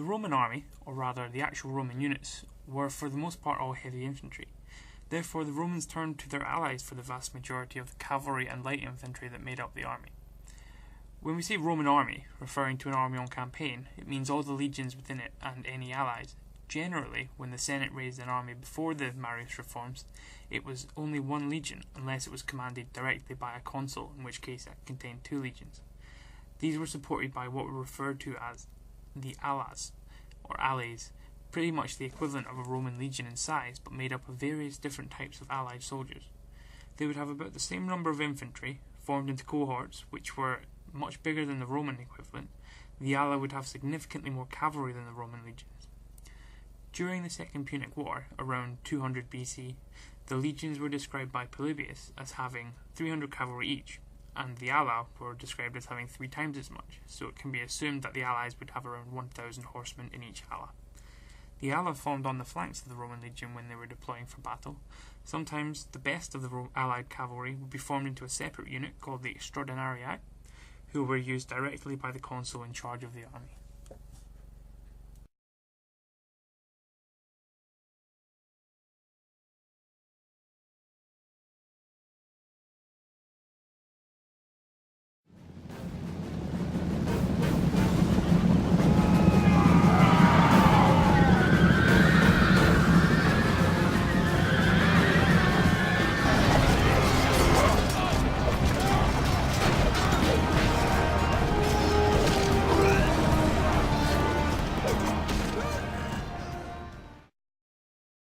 The Roman army, or rather the actual Roman units, were for the most part all heavy infantry. Therefore, the Romans turned to their allies for the vast majority of the cavalry and light infantry that made up the army. When we say Roman army, referring to an army on campaign, it means all the legions within it and any allies. Generally, when the Senate raised an army before the Marius Reforms, it was only one legion, unless it was commanded directly by a consul, in which case it contained 2 legions. These were supported by what were referred to as the alas, or allies, pretty much the equivalent of a Roman legion in size, but made up of various different types of allied soldiers. They would have about the same number of infantry, formed into cohorts, which were much bigger than the Roman equivalent. The ally would have significantly more cavalry than the Roman legions. During the Second Punic War, around 200 BC, the legions were described by Polybius as having 300 cavalry each, and the ala were described as having 3 times as much, so it can be assumed that the allies would have around 1,000 horsemen in each ala. The ala formed on the flanks of the Roman legion when they were deploying for battle. Sometimes the best of the allied cavalry would be formed into a separate unit called the Extraordinarii, who were used directly by the consul in charge of the army.